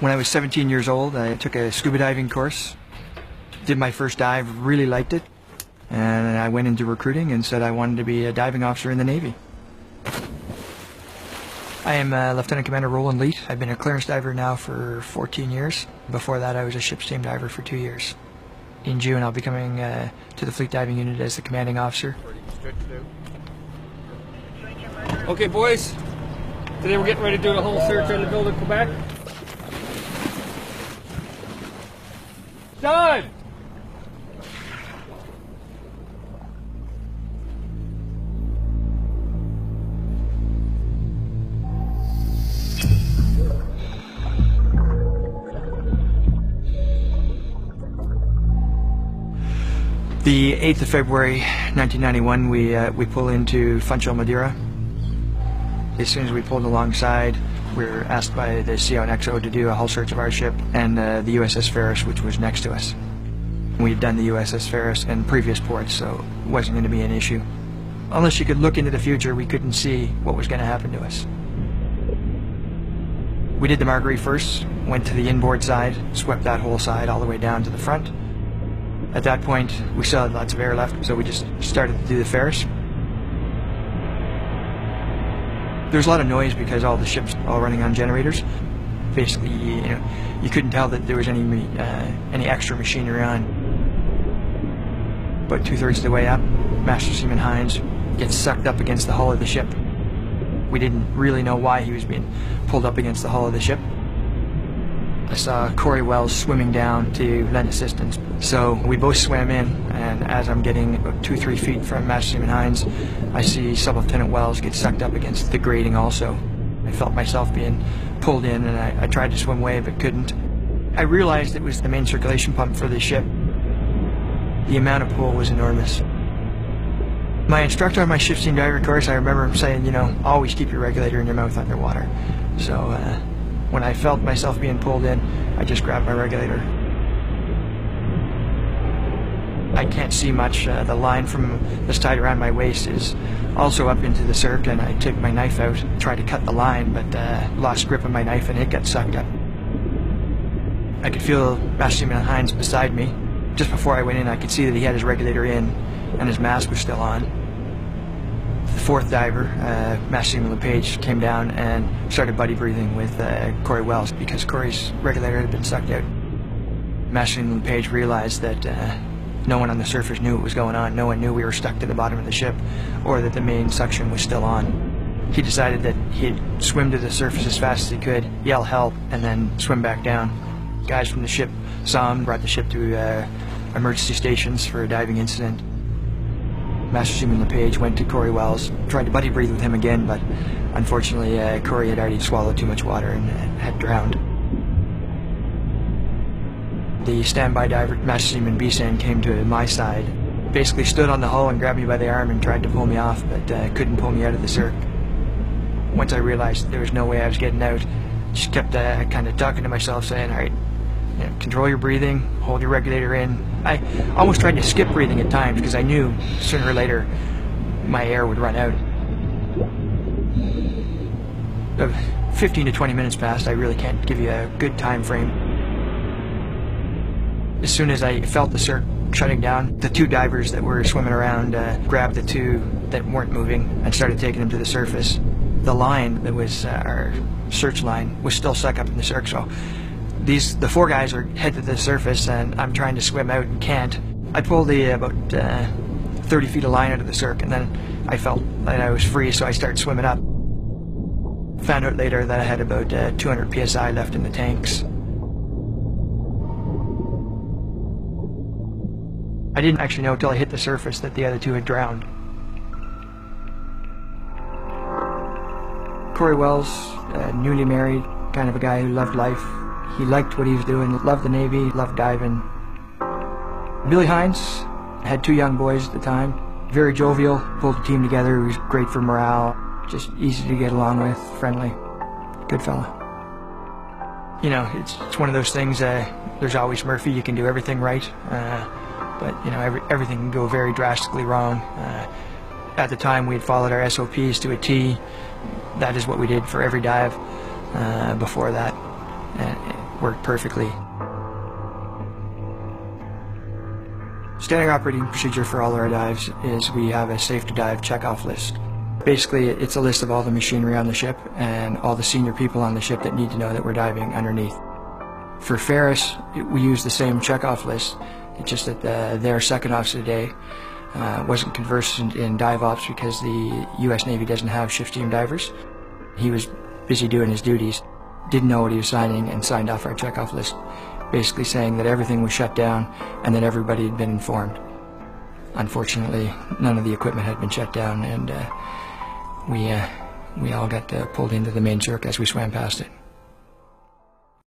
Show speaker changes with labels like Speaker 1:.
Speaker 1: When I was 17 years old, I took a scuba diving course, did my first dive, really liked it, and I went into recruiting and said I wanted to be a diving officer in the Navy. I am Lieutenant Commander Roland Leet. I've been a clearance diver now for 14 years. Before that, I was a ship's team diver for 2 years. In June, I'll be coming to the Fleet Diving Unit as the commanding officer.
Speaker 2: Okay, boys. Today we're getting ready to do a whole search on the building, Quebec. Dive!
Speaker 1: The 8th of February 1991, we pull into Funchal, Madeira. As soon as we pulled alongside, we were asked by the CONXO to do a hull search of our ship and the USS Ferris, which was next to us. We had done the USS Ferris in previous ports, so it wasn't going to be an issue. Unless you could look into the future, we couldn't see what was going to happen to us. We did the Margaree first, went to the inboard side, swept that whole side all the way down to the front. At that point, we still had lots of air left, so we just started to do the Ferris. There was a lot of noise because all the ships all running on generators. Basically, you couldn't tell that there was any extra machinery on. About 2/3 of the way up, Master Seaman HYNES gets sucked up against the hull of the ship. We didn't really know why he was being pulled up against the hull of the ship. I saw Corey Wells swimming down to lend assistance. So we both swam in, and as I'm getting about 2-3 feet from Master Seaman HYNES, I see Sub-Lieutenant Wells get sucked up against the grating also. I felt myself being pulled in, and I tried to swim away but couldn't. I realized it was the main circulation pump for the ship. The amount of pull was enormous. My instructor on my ship's team diver course, I remember him saying, always keep your regulator in your mouth underwater. So when I felt myself being pulled in, I just grabbed my regulator. I can't see much. The line from that's tied around my waist is also up into the cirque, and I took my knife out, tried to cut the line, but lost grip of my knife and it got sucked up. I could feel Master Seaman HYNES beside me. Just before I went in, I could see that he had his regulator in and his mask was still on. The fourth diver, Master Seaman LePage, came down and started buddy breathing with Corey Wells because Corey's regulator had been sucked out. Master Seaman LePage realized that no one on the surface knew what was going on. No one knew we were stuck to the bottom of the ship or that the main suction was still on. He decided that he'd swim to the surface as fast as he could, yell help, and then swim back down. Guys from the ship saw him, brought the ship to emergency stations for a diving incident. Master Seaman LePage went to Corey Wells, tried to buddy breathe with him again, but unfortunately Corey had already swallowed too much water and had drowned. The standby diver, Master Seaman Bisan, came to my side, basically stood on the hull and grabbed me by the arm and tried to pull me off, but couldn't pull me out of the cirque. Once I realized there was no way I was getting out, just kept kind of talking to myself, saying, all right, control your breathing, hold your regulator in. I almost tried to skip breathing at times because I knew sooner or later my air would run out. 15 to 20 minutes passed. I really can't give you a good time frame. As soon as I felt the cirque shutting down, the two divers that were swimming around grabbed the two that weren't moving and started taking them to the surface. The line that was our search line was still stuck up in the cirque, so the four guys are head to the surface and I'm trying to swim out and can't. I pulled about 30 feet of line out of the cirque, and then I felt that I was free, so I started swimming up. Found out later that I had about 200 psi left in the tanks. I didn't actually know until I hit the surface that the other two had drowned. Corey Wells, newly married, kind of a guy who loved life. He liked what he was doing, loved the Navy, loved diving. Billy HYNES had two young boys at the time. Very jovial, pulled the team together, he was great for morale, just easy to get along with, friendly, good fella. It's one of those things, there's always Murphy, you can do everything right, but everything can go very drastically wrong. At the time we had followed our SOPs to a T. That is what we did for every dive before that. And worked perfectly. Standard operating procedure for all our dives is we have a safe to dive checkoff list. Basically, it's a list of all the machinery on the ship and all the senior people on the ship that need to know that we're diving underneath. For Ferris, we use the same checkoff list. It's just that their second officer today wasn't conversant in dive ops because the U.S. Navy doesn't have shift team divers. He was busy doing his duties, didn't know what he was signing, and signed off our checkoff list, basically saying that everything was shut down and that everybody had been informed. Unfortunately, none of the equipment had been shut down, and we all got pulled into the main cirque as we swam past it.